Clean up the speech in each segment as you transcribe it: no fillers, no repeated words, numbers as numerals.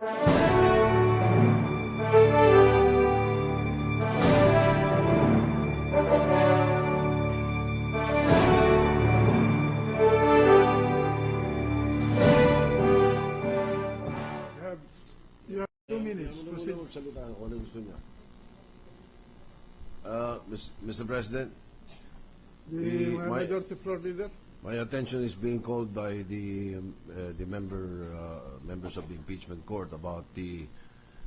You have 2 minutes. Proceed. Mr. President, The my- Majority Floor Leader. my attention is being called by the members of the impeachment court about the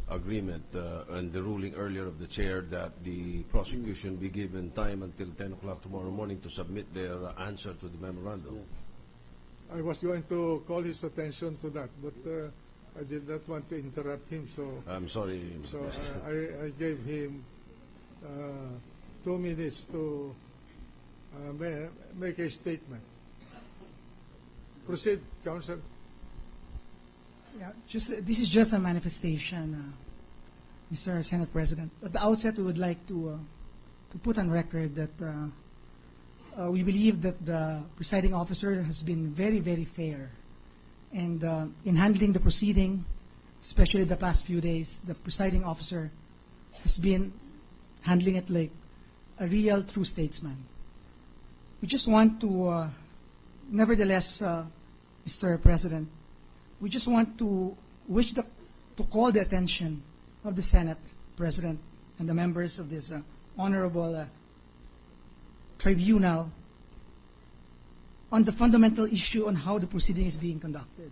agreement and the ruling earlier of the chair that the prosecution be given time until 10 o'clock tomorrow morning to submit their answer to the memorandum. I was going to call his attention to that, but I did not want to interrupt him, so I'm sorry, Mr. so President. I gave him 2 minutes to make a statement. Proceed, Counsel. Yeah, this is just a manifestation, Mr. Senate President. At the outset, we would like to put on record that we believe that the presiding officer has been very, very fair, and in handling the proceeding, especially the past few days, the presiding officer has been handling it like a real, true statesman. We just want to, nevertheless, Mr. President, we just want to call the attention of the Senate President and the members of this honorable tribunal on the fundamental issue on how the proceeding is being conducted.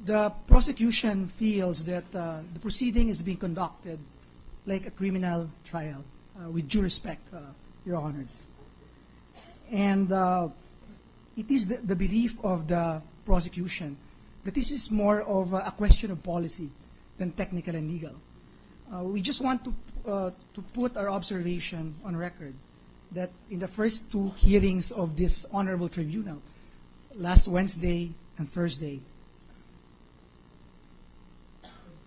The prosecution feels that the proceeding is being conducted like a criminal trial, with due respect, Your Honors. And it is the belief of the prosecution that this is more of a question of policy than technical and legal. We just want to put our observation on record that in the first 2 hearings of this honorable tribunal, last Wednesday and Thursday,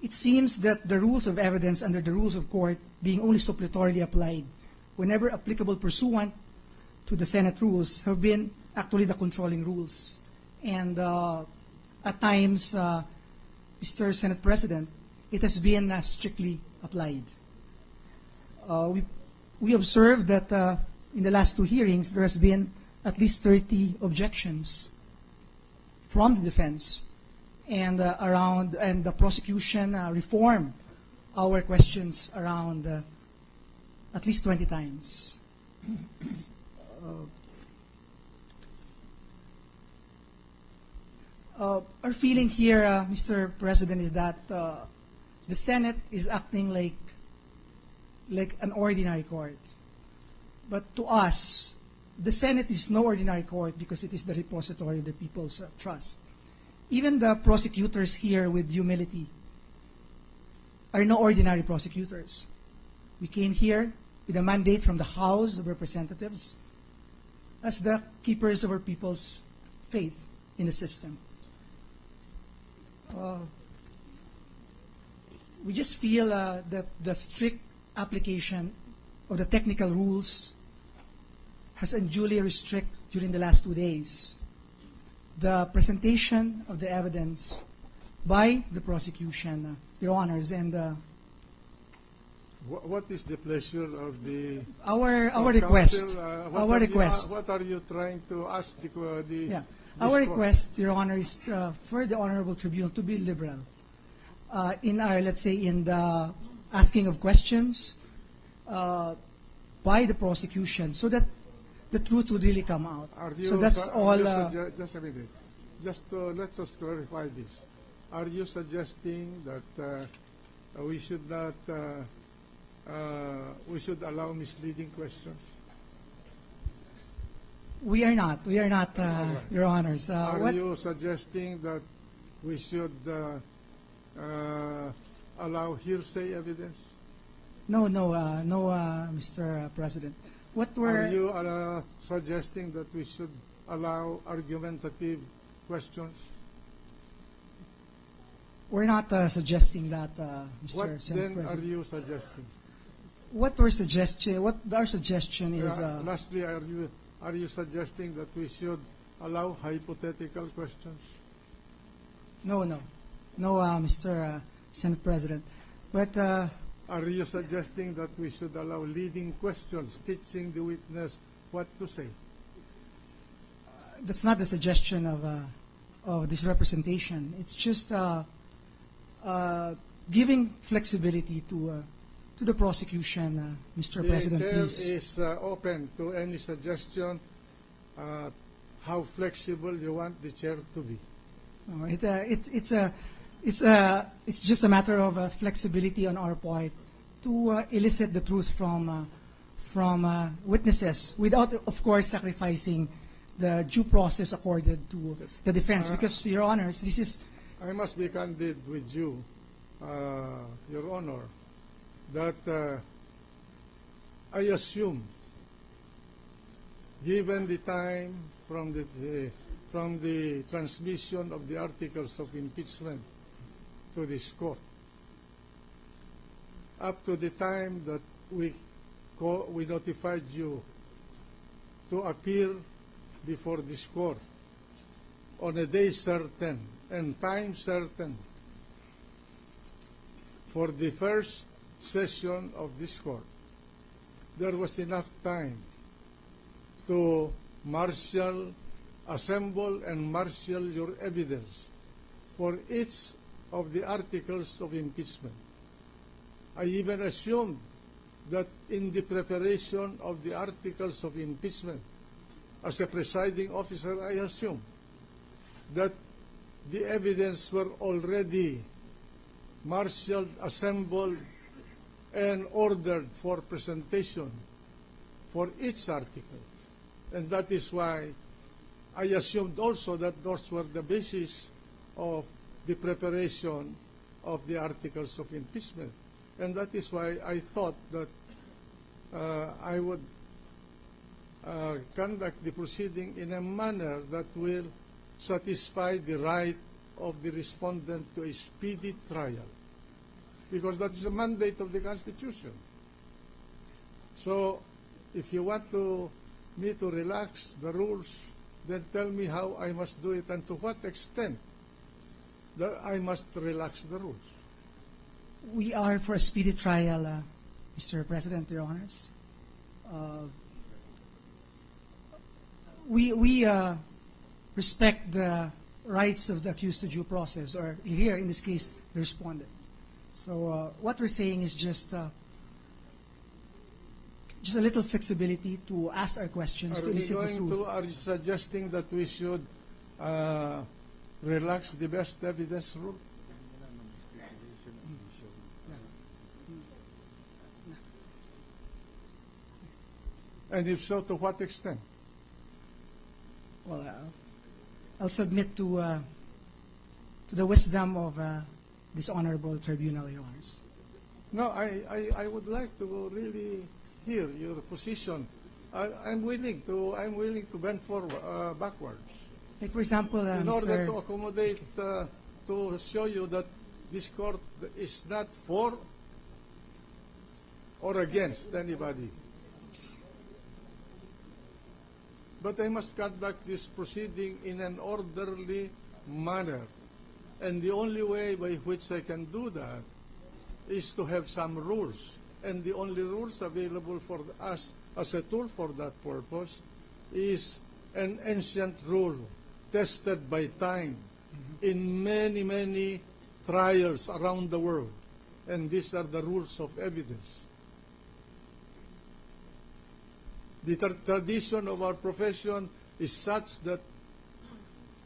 it seems that the rules of evidence under the rules of court being only suppletorily applied whenever applicable pursuant to the Senate rules have been actually the controlling rules. And at times, Mr. Senate President, it has been strictly applied. We observed that in the last 2 hearings, there has been at least 30 objections from the defense, and and the prosecution reformed our questions around at least 20 times. Our feeling here, Mr. President, is that the Senate is acting like an ordinary court. But to us, the Senate is no ordinary court because it is the repository of the people's trust. Even the prosecutors here, with humility, are no ordinary prosecutors. We came here with a mandate from the House of Representatives as the keepers of our people's faith in the system. We just feel that the strict application of the technical rules has unduly restricted during the last 2 days the presentation of the evidence by the prosecution, Your Honors, and What is the pleasure of the our counsel? request. What request. What are you trying to ask the Yeah. this Our court? request, Your Honor, is for the Honorable Tribunal to be liberal in our, let's say, in the asking of questions by the prosecution, so that the truth would really come out. Are you, So that's all. just a minute. Let's just clarify this. Are you suggesting that we should not we should allow misleading questions? We are not, Right. Your Honors. Are you suggesting that we should allow hearsay evidence? No, Mr. President. What Are we're you suggesting that we should allow argumentative questions? we're not suggesting that, Mr. What Senate then President. are you suggesting? What our suggestion is. Lastly, are you suggesting that we should allow hypothetical questions? No, Mr. Senate President. But Are you suggesting that we should allow leading questions, teaching the witness what to say? that's not the suggestion of this representation. It's just giving flexibility to the prosecution, Mr. President, The please. chair is open to any suggestion how flexible you want the chair to be. No, it's just a matter of flexibility on our part to elicit the truth from witnesses without, of course, sacrificing the due process accorded to the defense. Because, Your Honors, this is I must be candid with you, Your Honor, that I assume, given the time from the transmission of the articles of impeachment to this court, up to the time that we notified you to appear before this court on a day certain and time certain for the first session of this court, there was enough time to assemble and marshal your evidence for each of the articles of impeachment. I even assumed that in the preparation of the articles of impeachment, as a presiding officer, I assumed that the evidence were already marshaled, assembled, and ordered for presentation for each article. And that is why I assumed also that those were the basis of the preparation of the articles of impeachment. And that is why I thought that I would conduct the proceeding in a manner that will satisfy the right of the respondent to a speedy trial, because that is the mandate of the Constitution. So if you want me to relax the rules, then tell me how I must do it and to what extent that I must relax the rules. we are for a speedy trial, Mr. President, Your Honors. We respect the rights of the accused to due process, or here in this case, the respondent. So what we're saying is just a little flexibility to ask our questions, to elicit the truth. Are you suggesting that we should relax the best evidence rule? And if so, to what extent? Well, I'll submit to the wisdom of this honorable tribunal, Your Honors. No, I would like to really hear your position. I'm willing to bend forward, backwards, Like, for example, in order Mr. to accommodate, to show you that this court is not for or against anybody. But I must conduct this proceeding in an orderly manner. And the only way by which I can do that is to have some rules. And the only rules available for us as a tool for that purpose is an ancient rule tested by time in many, many trials around the world. And these are the rules of evidence. The tradition of our profession is such that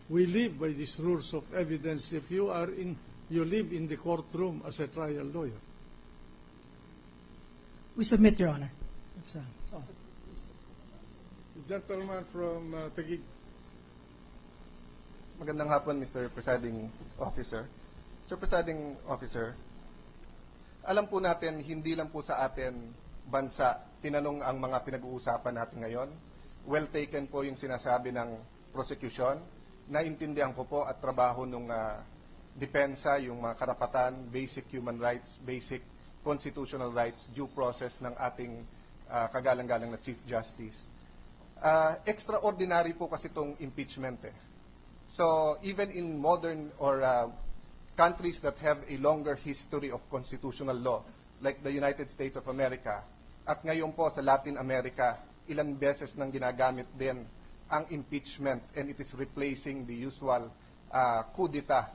we live by these rules of evidence if you live in the courtroom as a trial lawyer. We submit, Your Honor. That's all. The gentleman from Taguig. Magandang hapon, Mr. Presiding Officer. Sir Presiding Officer, alam po natin, hindi lang po sa atin bansa tinanong ang mga pinag-uusapan natin ngayon. Well taken po yung sinasabi ng prosecution. Naintindihan ko po at trabaho ng depensa, yung mga karapatan, basic human rights, basic constitutional rights, due process ng ating kagalang-galang na Chief Justice. Extraordinary po kasi itong impeachment. So even in modern or countries that have a longer history of constitutional law, like the United States of America, at ngayon po sa Latin America, ilang beses nang ginagamit din ang impeachment, and it is replacing the usual coup d'etat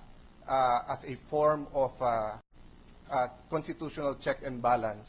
as a form of constitutional check and balance.